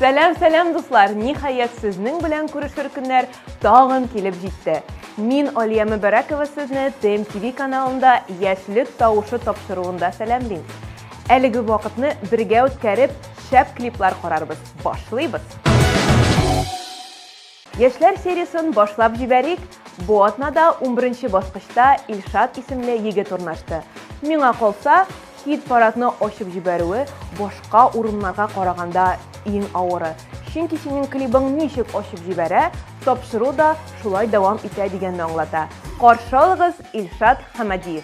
Сәлам дуслар, ниһаят сезнең белән күрешер көннәр тагын килеп җитте. Мин Алия Мөбәрәкова сезне ТМТV каналында яшьлек тавышы тапшыруында сәламлыйм. Әлеге вакытны бергә үткәреп, шәп клиплар карарбыз. Башлыйбыз. Яшьләр сериясын башлап җибәрик. Бу атнада 11нче баскычта Илшат исемле егет урнашты. Миңа калса, хит-парадны ачып җибәрүе башка урыннарга караганда иң авыры. Чөнки синең клибың ничек ачып җибәрә, тапшыру да шулай дәвам итә дигәнне аңлата. Каршы алыгыз Илшат Хамадиев.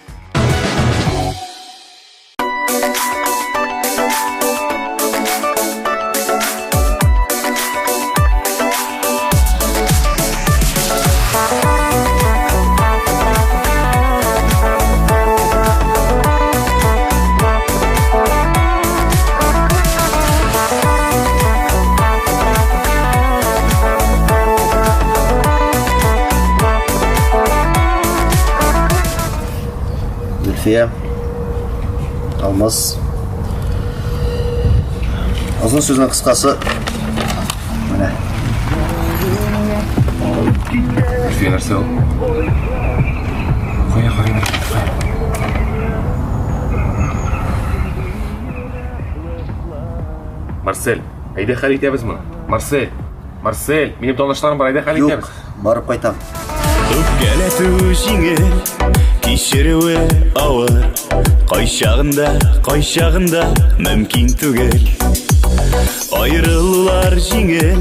Зульфия, Алмаз. Uzun sözün kıskası. Böyle. Zülfiye nerede o? Koya. Marcel, ayda xarid etamiz buni. Marcel, benim tanışlarım var, ayda xarid etamiz. Yok, barıp qaytam. Öpkeletu жеңіл, кешіруі ауыр. Қайшағында мүмкін түгел. Айрылулар жеңіл,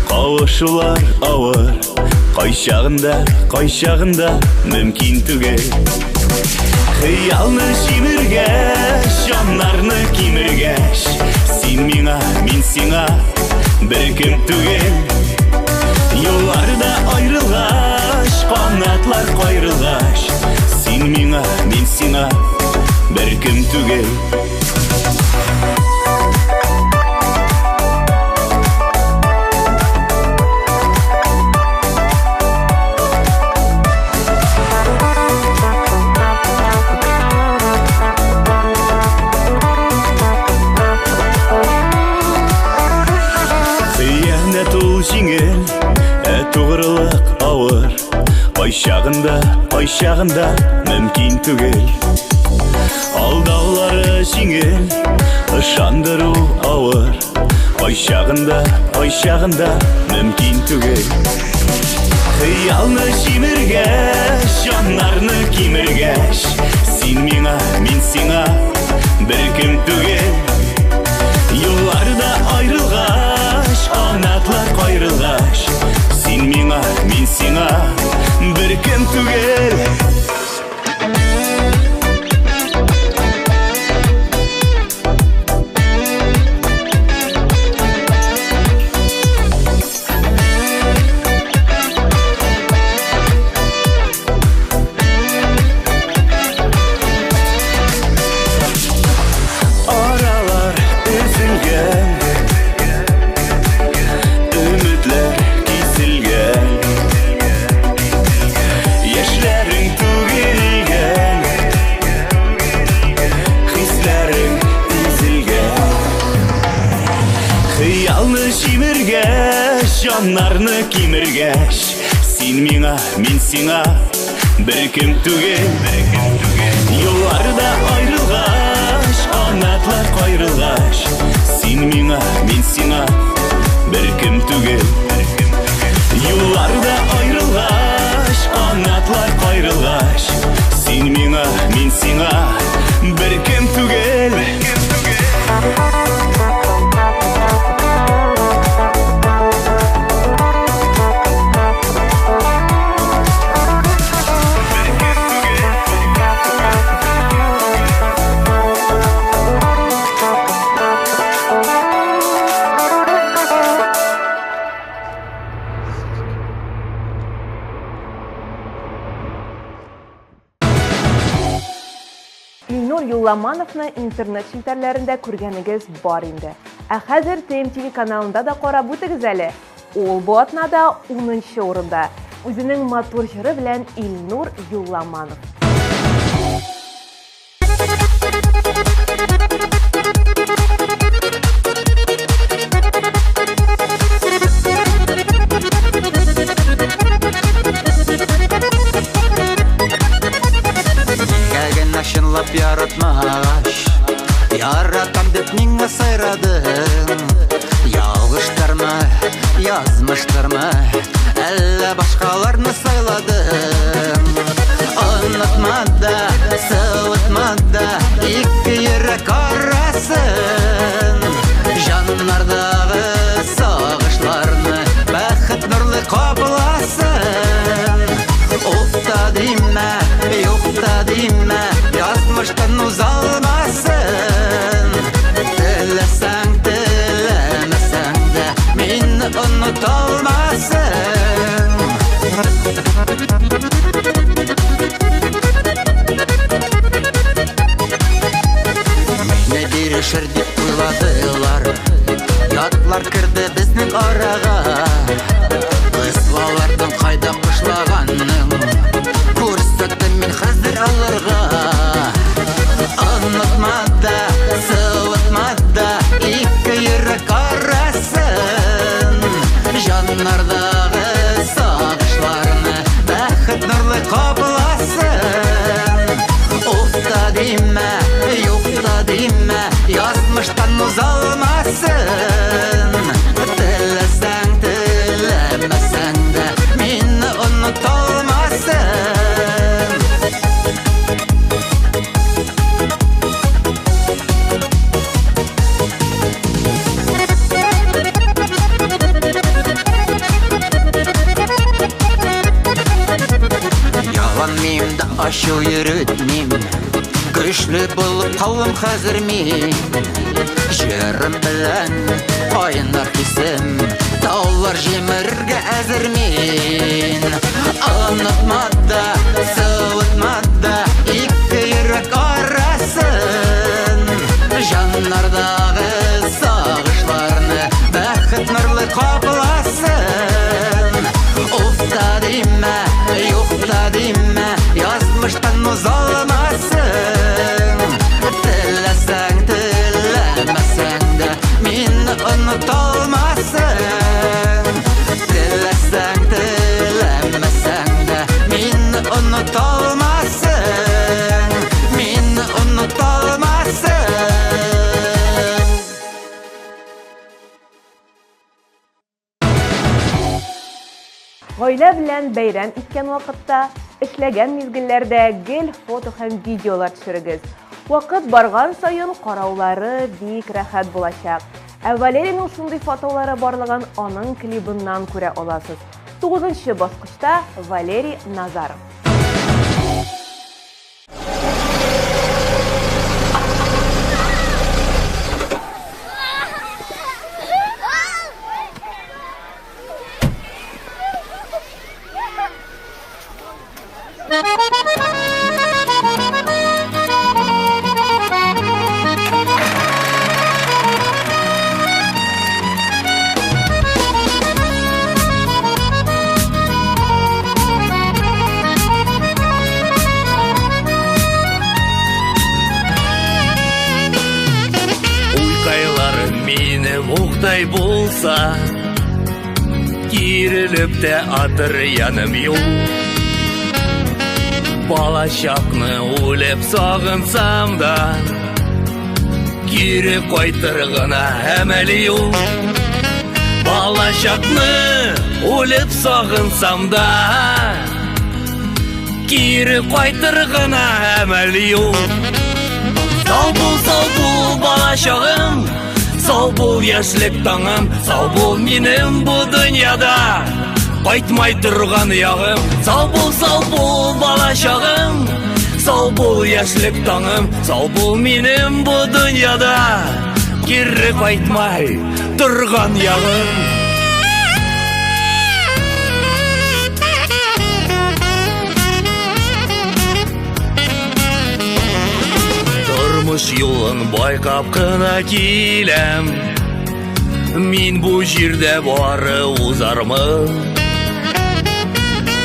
қауышулар ауыр. Қайшағында мүмкін түгел. Қиялны жиміргеш, жанарны киміргеш. Сен миңа, мен сиңа, бір кім түгел. Yollarda ayrılgaş, qanatlar qayrılgaş. Sen mиңа, мен сиңа, bir kim түгел. Хыянат ул жеңіл, туғрылық ауыр. Қайшағында мүмкін түгел. Алдаулары жеңіл, ышандыру ауыр. Қайшағында мүмкін түгел. Қиялны жиміргеш, жанарны киміргеш. Сен миңа, мен сиңа, бір кім түгел. Yollarda ayrılgaş, qanatlar qayrılgaş. Sen mиңа, мен сиңа, bir kim түгел. Жанарны киміргеш. Сен миңа, мен сиңа, бір кім түгел. Yollarda ayrılgaş, qanatlar qayrılgaş. Сен миңа, мен сиңа, бір кім түгел. Yollarda ayrılgaş, qanatlar qayrılgaş. Сен миңа, мен сиңа, бір кім түгел. Илнур Юлламановны интернет челтәрләрендә күргәнегез бар инде. Ә хәзер ТМТV каналында да карап үтегез әле. Ул бу атнада 10нчы урында. Үзенең матур җыры белән Илнур Юлламанов. Алмаштырма, әллә башкаларны сайладың. Онытма да, сылытма да, ике йөрәк арасын. Жаннардағы сагышларны бәхет нурлы капласын. Уфта димә, юкта димә, язмыштан узалмасын. Теләсәң, теләмәсәң дә, мине оныталмасын. Мине бирешер дип уйладылар, ятлар керде безнең арага. Кыслалардан кайда кышлаганның, күрсәттем мин хәзер алырга. Онытма да, сылытма да, ике йөрәк арасын. Жаннардағы сагышларны бәхет нурлы капласын. Уфта димә, юкта димә, язмыштан узалмасын. Теләсәң, теләмәсәң дә, мине оныталмасын. Яланмыйм да ачу йөрөтмим, көчле булып калдым хәзер мин. Җырым белән кайнар хисем, таулар җимерергә әзер мин. Онытма да, сылытма да, ике йөрәк арасын. Жаннардағы сагышларны бәхет нурлы капласын. Уфта димә, юкта димә, язмыштан узалмасын. Теләсәң, теләмәсәң дә, мине оныталмасын. Теләсәң, теләмәсәң дә, мине оныталмасын. Мине оныталмасын. Гаилә белән бәйрәм иткән вакытта, эшләгән мизгелләрдә гел фото һәм видеолар төшерегез. Вакыт барган саен караулары бик рәхәт булачак. Ә Валериянең шундый фотолары барлыгын аның клибыннан күрә аласыз. 9-нчы баскычта Валерий Назаров. Мухтай булса, кирелеп тә атыр яным юк. Балачакны үлеп сагынсам да, кире кайтыр гына әмәли юк. Балачакны үлеп сагынсам да, кире кайтыр гына әмәли юк. Сау бул балачагым, сау бул яшьлек таңым, сау бул минем бу дөньяда кайтмай торган ягым. Сау бул балачагым, сау бул яшьлек таңым, сау бул минем бу дөньяда кире кайтмай торган ягым. Тормыш юлын байкап кына киләм, мин бу җирдә бары узармын.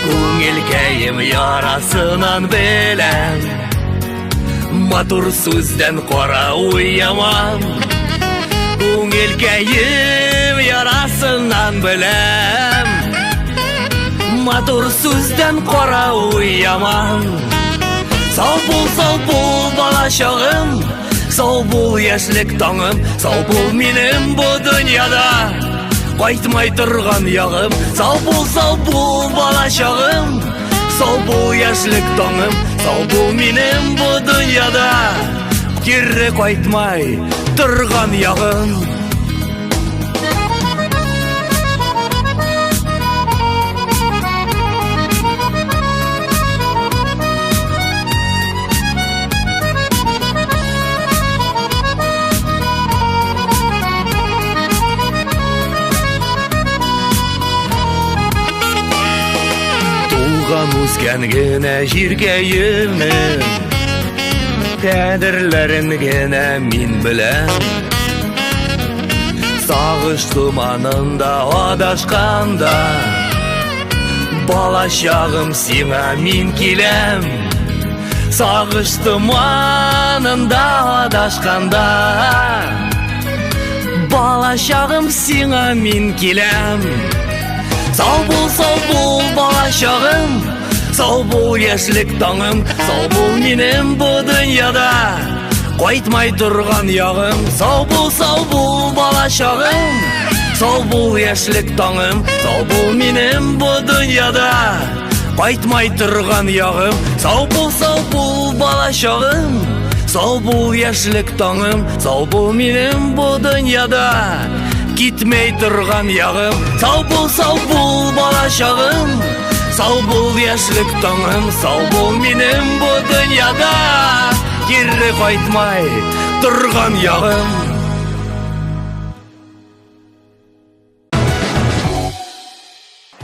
Күңелкәем ярасыннан беләм, матур сүздән кара уйямам. Күңелкәем ярасыннан беләм, матур сүздән кара уйямам. Сау бул балачагым, сау бул яшьлек таңым, сау бул минем бу дөньяда Кайтмай торган ягым, сау бул бала чагым. Сау бул яшьлек таңым, сау бул минем бу дөньяда. Кире кайтмай торган ягым. Үскән генә җиргә йөрмим, кадерләрен генә мин беләм. Сагыш туманында адашканда, бала чагым сиңа мин киләм. Сагыш туманында адашканда, бала чагым сиңа мин киләм. Сау бул бала чагым, сау бул яшьлек таңым, сау бул минем бу дөньяда кайтмай торган ягым. Сау бул бала чагым, сау бул яшьлек таңым, сау бул минем бу дөньяда кайтмай торган ягым. Сау бул бала чагым, сау бул яшьлек таңым, сау бул минем бу дөньяда китмей торган ягым. Сау бул бала чагым, сау бул яшьлек таңым, сау бул минем бу дөньяда кире кайтмай торган ягым.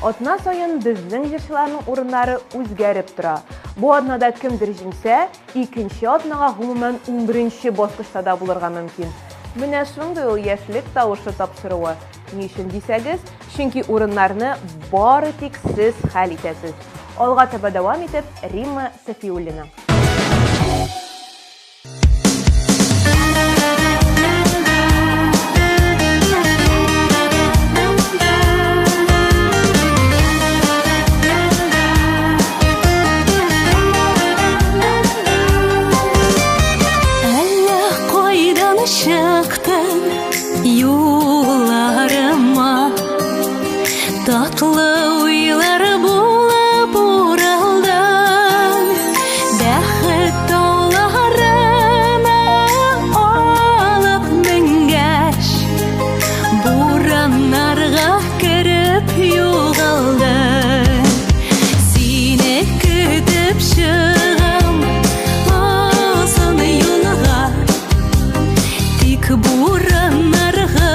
Атна сайын безнең җырчыларның урыннары үзгәреп тора. Бу атнада кемдер җиңсә, икенче атнага гомумән 11нче баскычта да булырга мөмкин. Менә шундый ул яшьлек тавышы тапшыруы. Ни өчен дисәгез, чөнки урыннарны бары тик сез хәл итәсез. Алга таба дәвам итеп Римма Сафиуллина. Tatlı uylar bulab uraldan, bәхет тауларына алып менгәч, бураннарга кереп югалдым. Сине көтеп чыгам озын юлга, тик бураннарга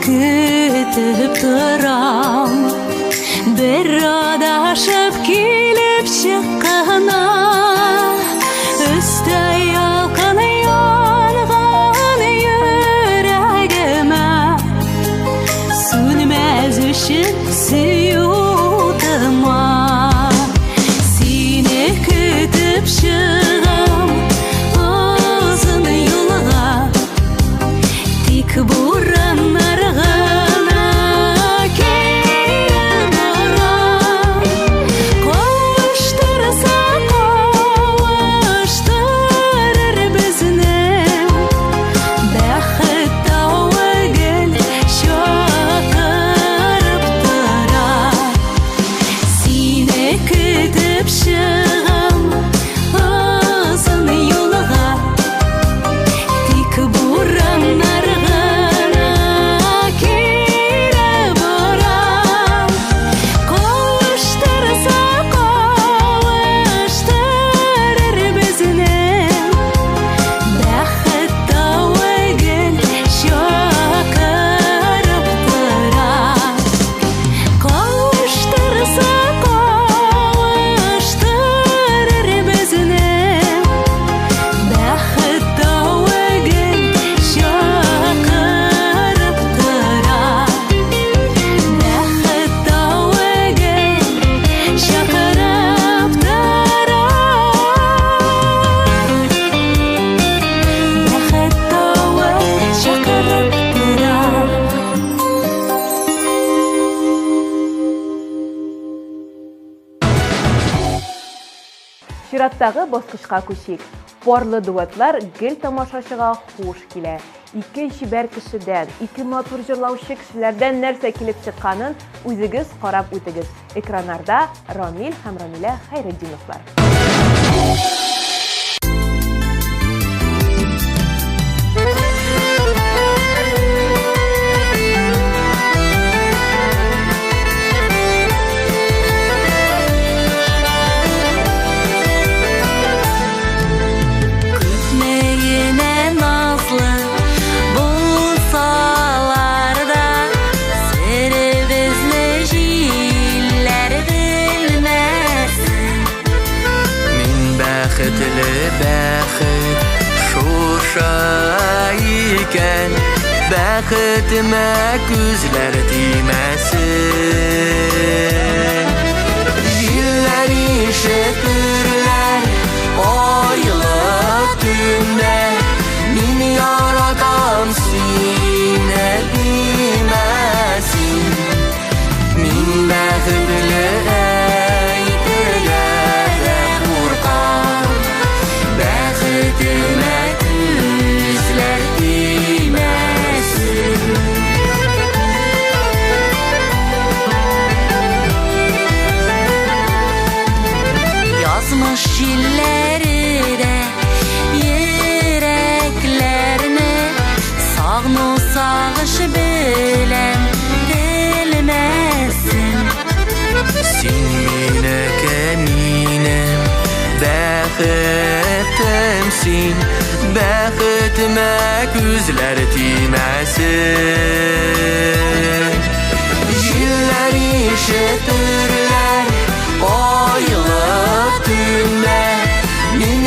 күтіп тұрам. Bir adашып келіп шыққана, үсті ялқын янған жүрегіме, сөнмәз үшін сүйудыма. Сені күтіп шығам ұзын юлға, тек буранларға келіп барам. Қауыштырса қауыштырыр бізні, бақыт тауы гүл шақырып тұрар. Сені күтіп шығам ұзын юлға, тек буранларға келіп барам. Қауыштырса қауыштырыр бізні, бақыт тауы гүл шақырып тұрар. Қауыштырса қауыштырыр бізні, бақыт тауы гүл шақырып тұрар. Бақыт тауы гүл шақырып тұрар. Бақыт тауы шақырып тұрар. Чираттагы баскычка көчик. Парлы дуэтлар гел тамашачыга хуш килә. Ике чибәр кешедән, ике матур җырлаучы кешеләрдән нәрсә килеп чыкканын үзегез карап үтегез. Экраннарда Рамил һәм Рамилә Хәйретдиновлар. Күтмегенә назлы булсалар да, серебезне җилләр белмәсен. Мин бәхетле бәхет шуша икән, бәхетемә күзләр тимәсен. Җилләр ишетерләр айлы төндә, мин яратам сине димәсен. Мин бәхетле әйтергә дә куркам, бәхетемә күзләр тимәсен. Язмыш җилләре дә йөрәкләрне сагыну сагыш белән белмәсен. Син минеке минем бәхетем син, бәхетемә күзләр тимәсен. Җилләр ишетерләр айлы төндә, мин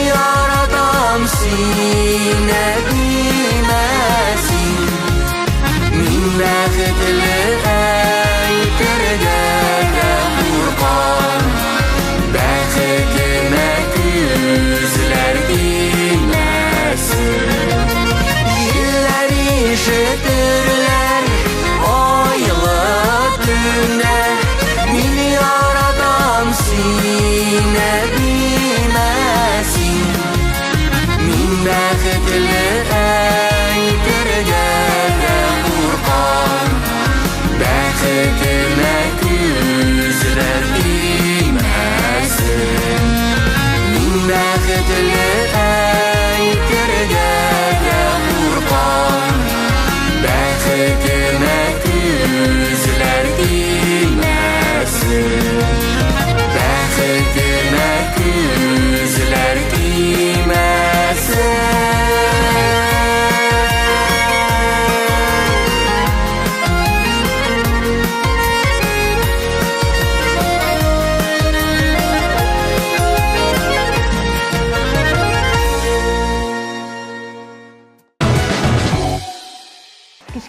яратам сине димәсен. Мин бәхетле әйтергә дә куркам, бәхетемә күзләр тимәсен.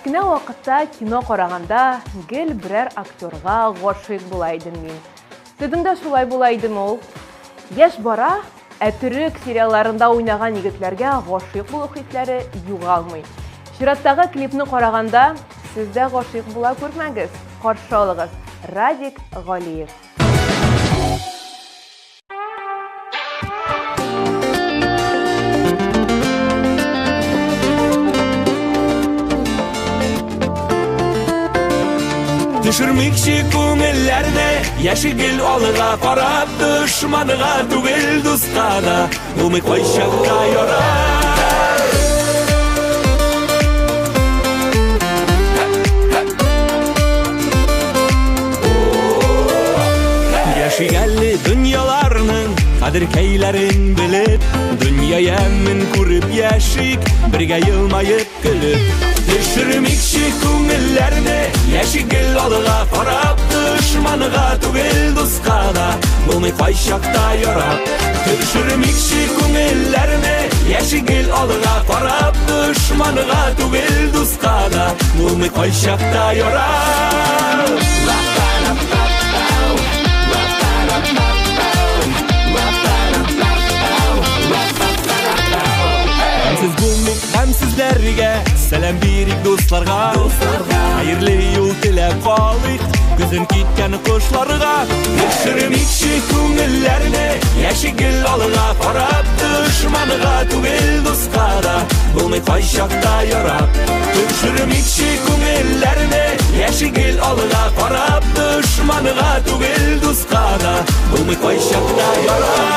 Кечкенә вакытта кино караганда гел берәр актерга гашыйк була идем мин. Сезнең дә шулай була идеме ул? Яшь бара, төрек сериалларында уйнаган егетләргә гашыйк булу хисләре югалмый. Чираттагы клипны караганда сез дә гашыйк була күрмәгез. Каршы алыгыз. Радик Галиев. Düşürmekçi көңелләрне, яшигел алыга карап, душманыга түгел дуска да, булмый кайчакта ярар. Яшигәлле дөньяларның кадер-кәйләрен белеп, дөнья ямын күреп яшик, бергә елмаеп көлеп. Düşürmekçi көңелләрне, яшигел алыга карап, душманыга түгел дуска да, булмый кайчакта ярап. Düşürmekçi көңелләрне, яшигел алыга карап, душманыга түгел дуска да, булмый кайчакта ярап. Сез булмый хәмсезләргә, сәлам бирик дусларга. Хәерле юл теләп калыйк, күзен киткән кошларга. Düşürмекчи күңелләрне, яшигел алыга карап, душманыга түгел дуска да, булмый кайчакта ярап. Düşürмекчи күңелләрне, яшигел алыга карап, душманыга түгел дуска да, булмый кайчакта ярап.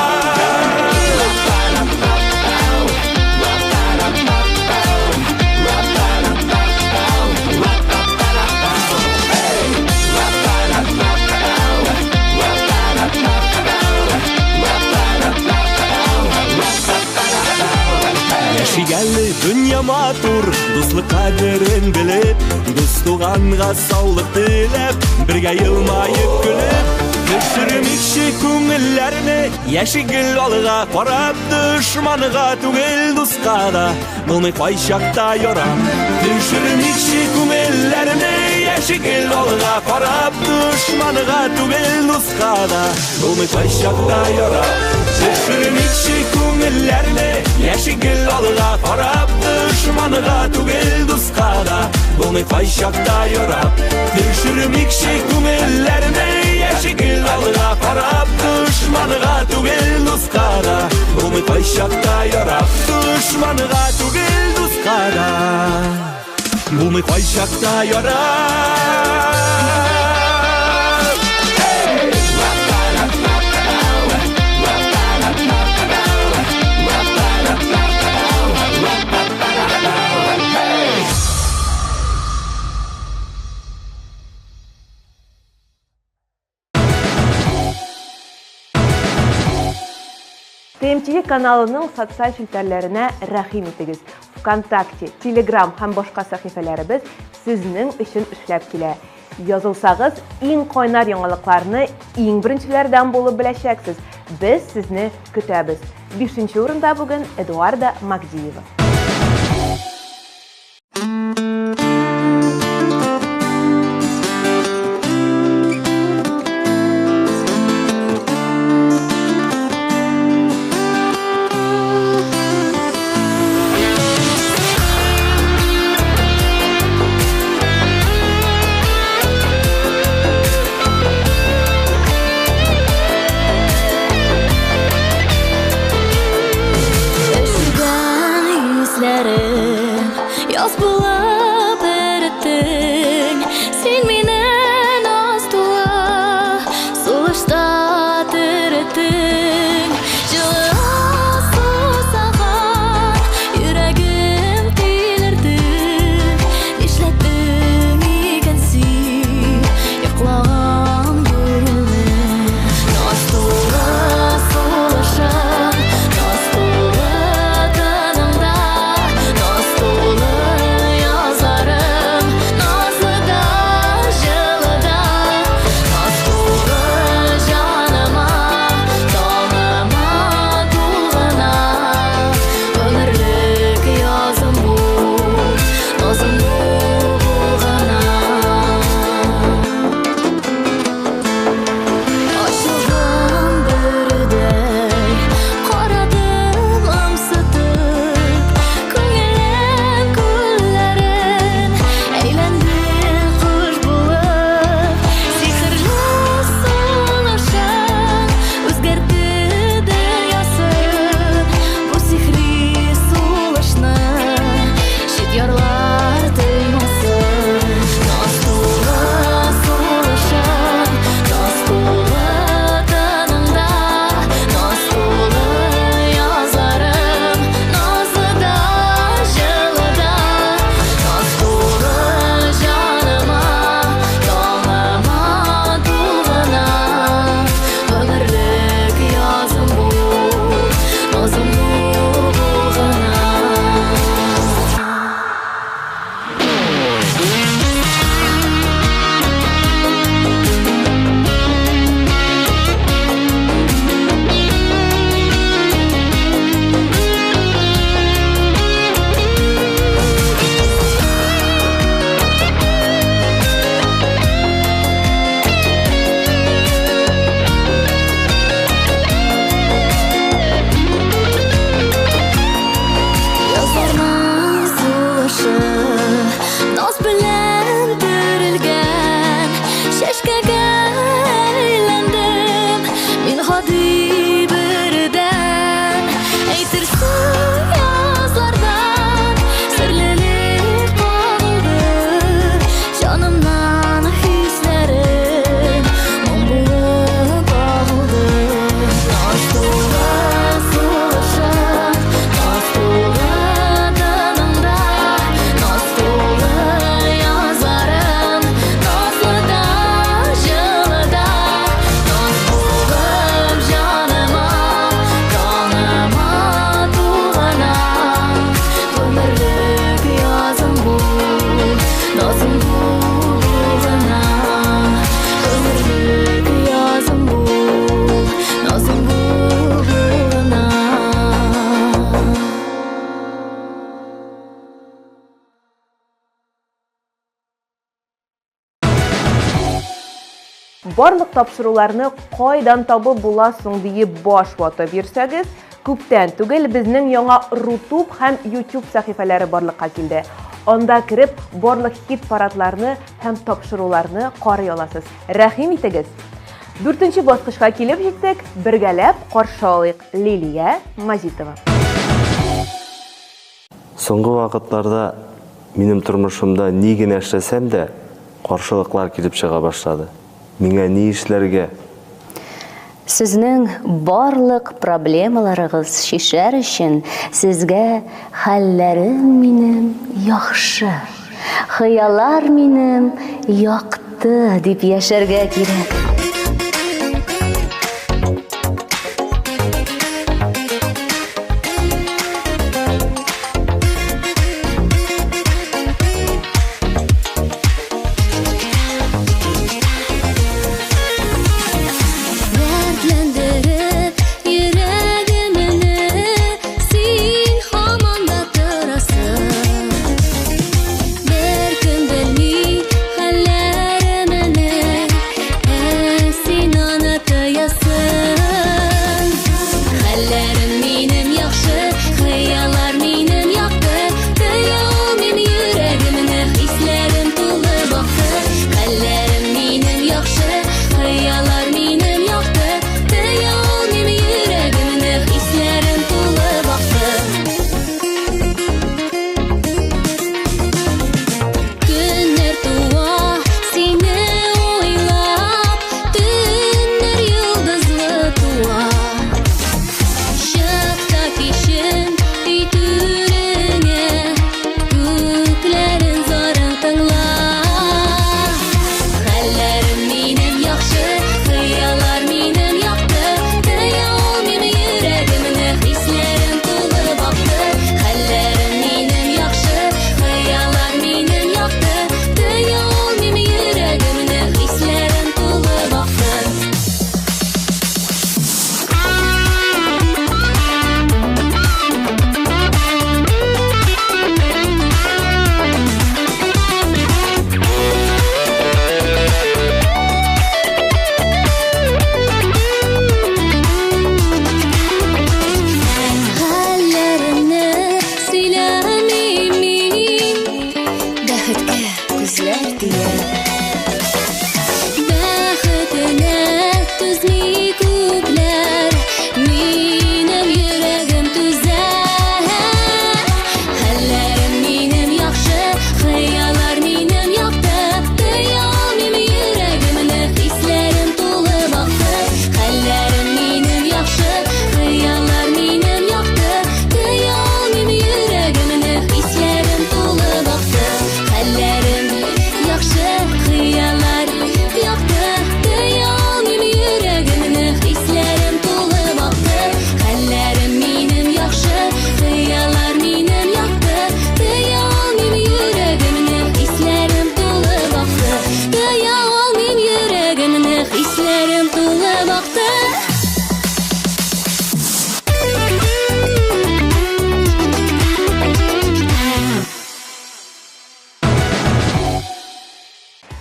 Яшигәлле дөнья матур, дуслык кадерен белеп, дус туганга саулык теләп, бергә елмаеп көлеп. Düşürмекчи күңелләрне, яшигел алыга карап, душманыга түгел дуска да, булмый кайчакта ярап. Düşürмекчи күңелләрне, яшигел алыга карап, душманыга түгел дуска да, булмый кайчакта ярап. Düşürmekчи күңелләрне, яшигел алыга карап, душманыга түгел дуска да, булмый кайчакта ярап. Düşürмекчи күңелләрне, яшигел алыга карап, душманыга түгел дуска да, булмый кайчакта ярап. Душманыга түгел дуска да, булмый кайчакта ярап. ТМТ каналының социаль шелтәрләренә рәхим итегез. ВКонтакте, Telegram һәм башка сәхифәләребез сезнең өчен эшләп килә. Язылсагыз, иң кайнар яңалыкларны иң беренчеләрдән булып беләчәксез. Без сезне көтәбез. 5нче урында бүген Эдуарда Магдиева. Яз булып эреттең, син минен астула, сулышта тереттең. Жылы сусаган, йөрәгем тилерде, нишләттең икән син, йоклаган күңелне. Астула сулышың, астула тыныңда, астула язарым, назлыга барлык тапшыруларны кайдан табып буласың диеп баш ватып йөрсәгез, күптән түгел безнең яңа Рутуб һәм YouTube сәхифәләре барлыкка килде. Анда кирип, барлык хит-парадларны һәм тапшыруларны карый аласыз. Рәхим итегез. 4нче баскычка килеп җиттек. Бергәләп каршы алыйк Лилия Мазитова. Соңгы вакытларда минем тормышымда ни генә эшләсәм дә, каршылыклар килеп чыга башлады. Миңа ни эшләргә? Сезнең барлык проблемаларыгыз шишәр өчен сезгә хәлләрем минем яхшы, хыяллар минем якты дип яшәргә кирәк.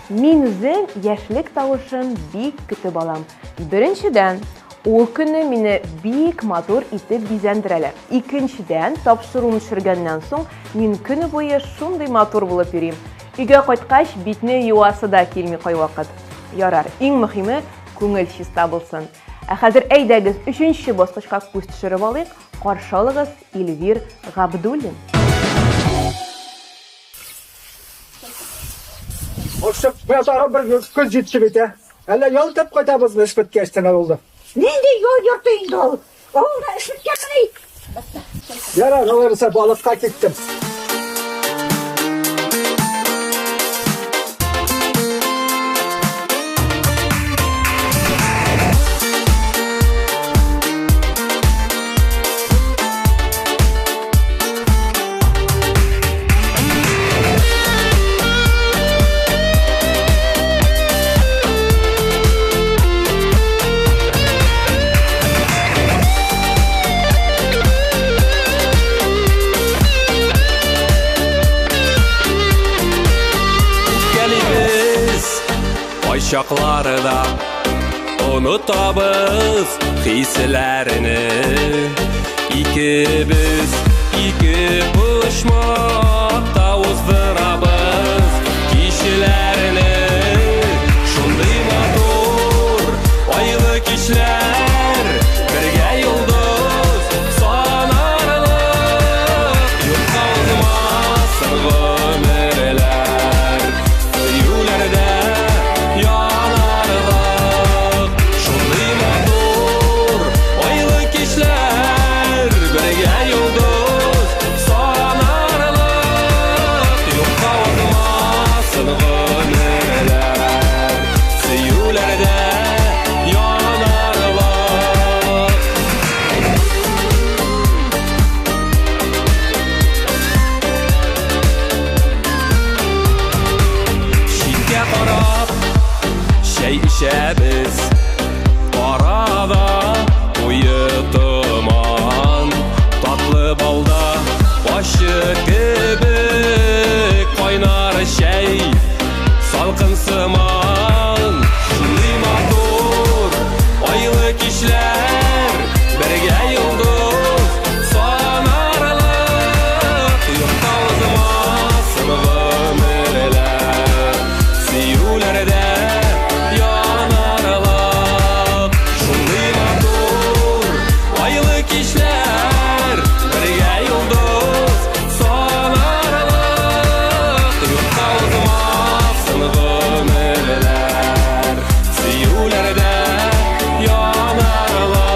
Мин үзем яшьлек тавышын бик көтеп алам. Беренчедән, ул көнне мине бик матур итеп бизәндерәләр. Икенчедән, тапшыруын төшергәннән соң мин көне буе шундый матур булып йөрим. Өйгә кайткач, битне юасы да килми кайвакыт. Ярар, иң мөһиме күңел чиста булсын. Ә хәзер әйдәгез 3нче баскычка күз төшереп алыйк. Каршы алыгыз Эльвир Габдуллин. Oşup mezara bir göz жетші бете. Әлі yol tep koytabız iş bitkəşten oldu. Neydi yol yurtu indi ol? Oğulda iş bitkəşini. Yarar olursa balıkka gittim. чакларда Unutабыз хисләрне Икебез ике почмакта уздырабыз кичләрне Шундый матур айлы кичләр Бергә юлдыз санарлык Юкка узмасын гомерләр Сөюләрдә янарлык Шундый матур айлы кичләр Бергә юлдыз санарлык Юкка узмасын гомерләр Сөюләрдә янарлык Читкә карап чәй эчәбез Арада куе томан Татлы балда ачы кебек Кайнар чәй салкын сыман Шундый матур айлы кичләр Бергә юлдыз санарлык Юкка узмасын гомерләр Сөюләрдә янарлык Шундый матур айлы кичләр Бергә юлдыз санарлык Юкка узмасын гомерләр Сөюләрдә янарлык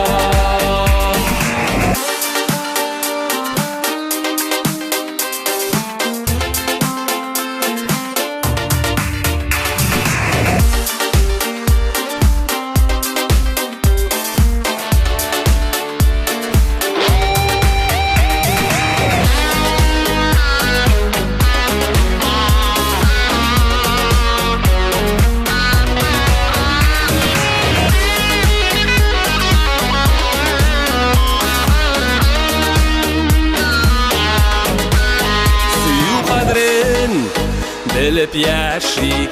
Сөю кадрен белеп яшик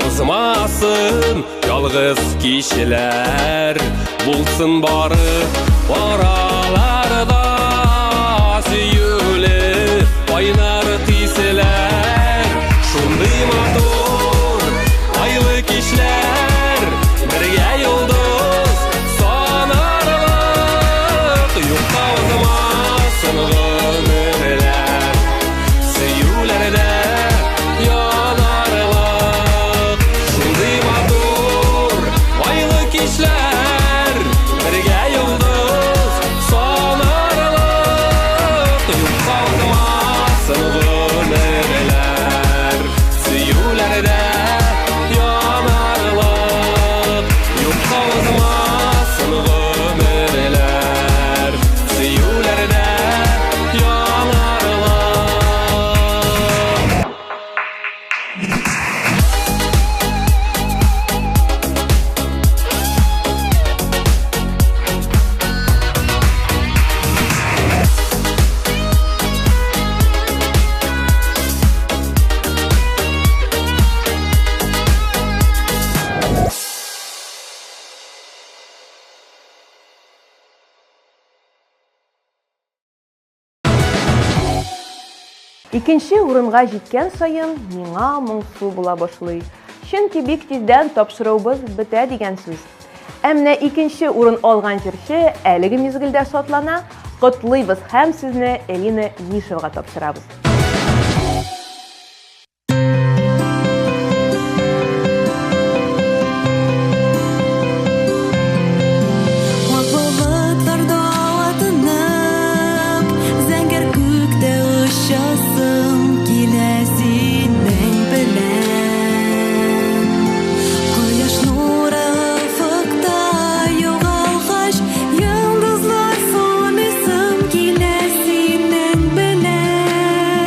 Узмасын ялгыз кичләр Булсын бары араларда Сөюле кайнар тиселәр Шундый матур айлы кичләр Бергә юлдыз санарлык Юкка узмасын гомерләр Сөюләрдә янарлык Шундый матур айлы кичләр Бергә юлдыз санарлык Юкка узмасын гомерләр Сөюләрдә янарлык Юкка узмасын гомерләр Сөюләрдә янарлык Икенче урынга җиткән саен миңа моңсу була башлый. Чөнки бик тиздән тапшыруыбыз бетә дигән сүз. Ә менә икенче урын алган җырчы әлеге мизгелдә шатлана. Котлыйбыз һәм сезне Элина Нишевага тапшырабыз. Йолдызлар сон исем килә синең белән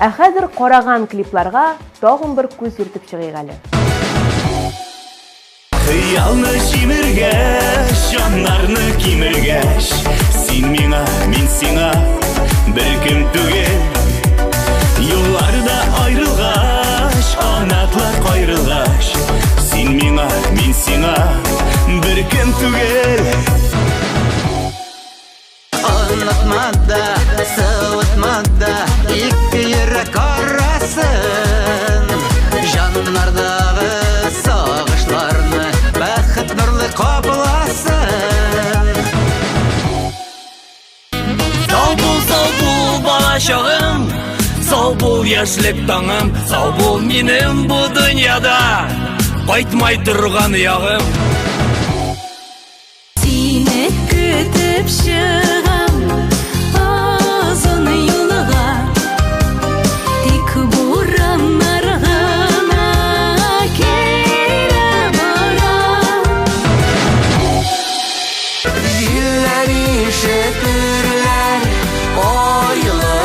Ә хәзер караган клипларга тагын бер күз йөртеп чыгыйк әле. Хыялны җимергәч, җаннарны кимергәч, син миңа, мин сиңа бер кем түгел. Юлларда аерылгач, анатлар кайрылгач, син миңа, мин сиңа бер кем түгел. Unutmada, sıvıtmada, iki yürek arasın. Janlardağı sağışlarını bәхет nurlu kaplasın. Сау бул бала чагым, сау бул яшьлек таңым, сау бул минем бу дөньяда кайтмай торган ягым. Сине көтеп чыгам озын юлга, тик бураннар гына кире бара. Giller işitirler aylı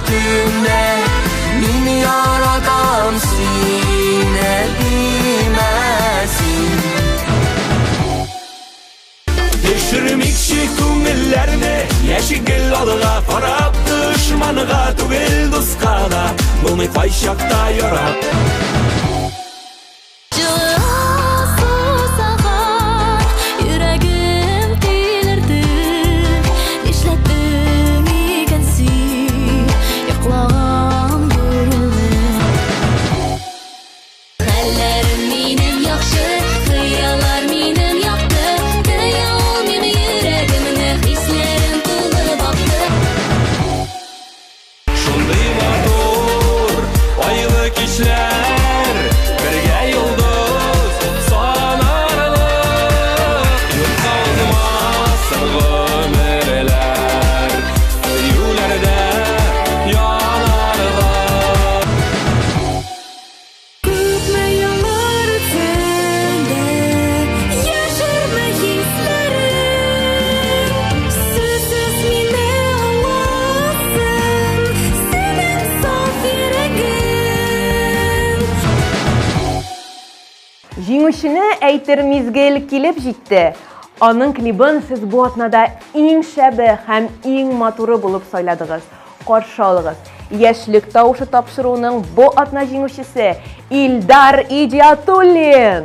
tünde, min yaradan sine bilmesin. Düşürmekçi күңелләрне, яшигел алыга карап, дошманга түгел дуска да, булмый кайчакта ярап. Йөрәгем тилерде, нишләттең икән син, йоклаган бүреле. Хәлләрем минем яхшы, хыяллар минем якты, хыял мине йөрәгемне хисләрем тулы бакты. Шундый матур, айлы кичләр, бергә йолдыз санарлык, юкалмасын гомерләр, сөюләрдә янарлык. Күпме еллар үткәндә, яшәрмә хисләрем, сүзсез мине аңласын, синең саф йөрәгем. Җиңүчене әйтер мизгел килеп җитте. Аның клибын сез бу атнада иң шәбе һәм иң матуры булып сайладыгыз. Каршы алыгыз. Яшьлек тавышы тапшыруның бу атна җиңүчесе Илдар Идиатуллин.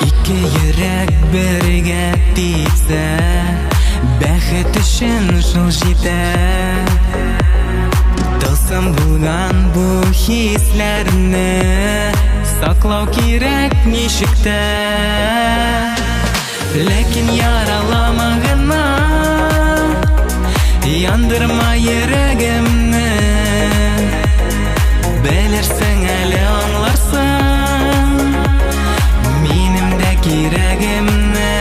Ике йөрәк бергә типсә, бәхет өчен шул җитә. Тылсым булган бу хисләрне саклау кирәк ничек тә. Ләкин яралама гына, яндырма йөрәгемне. Белерсең әле аңларсың минем дә кирәгемне.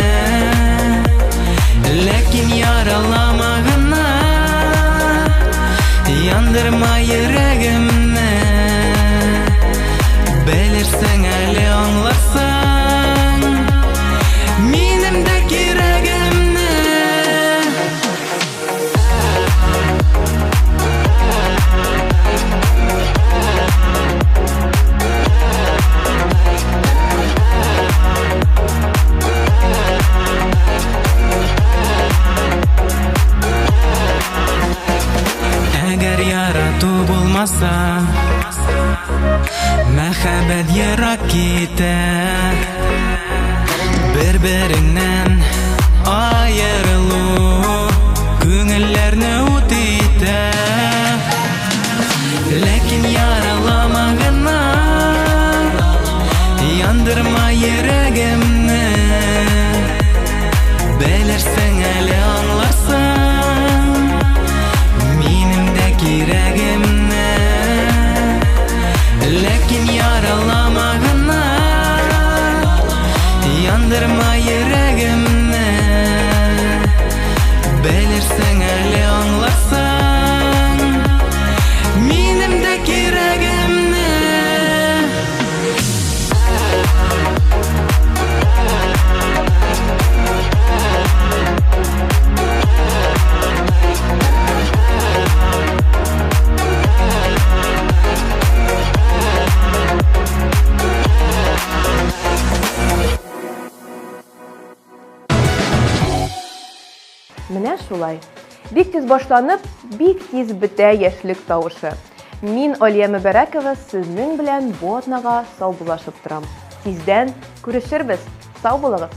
Ләкин яралама гына, яндырма йөрәгемне. Белерсең әле аңларсың минем дә кирәгемне. Әгәр ярату булмаса, мәхәббәт ерак китә. Бер-береннән аерылу күңелләрне ут итә. Ләкин яралама гына, яндырма йөрәгемне. Белерсең әле аңларсың минем дә кирәгемне. Ләкин яралама гына, яндырма йөрәгемне. Менә шулай. Бик тиз башланып, бик тиз бетә яшьлек тавышы. Мин Алия Мөбәрәкова сезнең белән бу атнага сау булашып торам. Тиздән күрешербез. Сау булыгыз.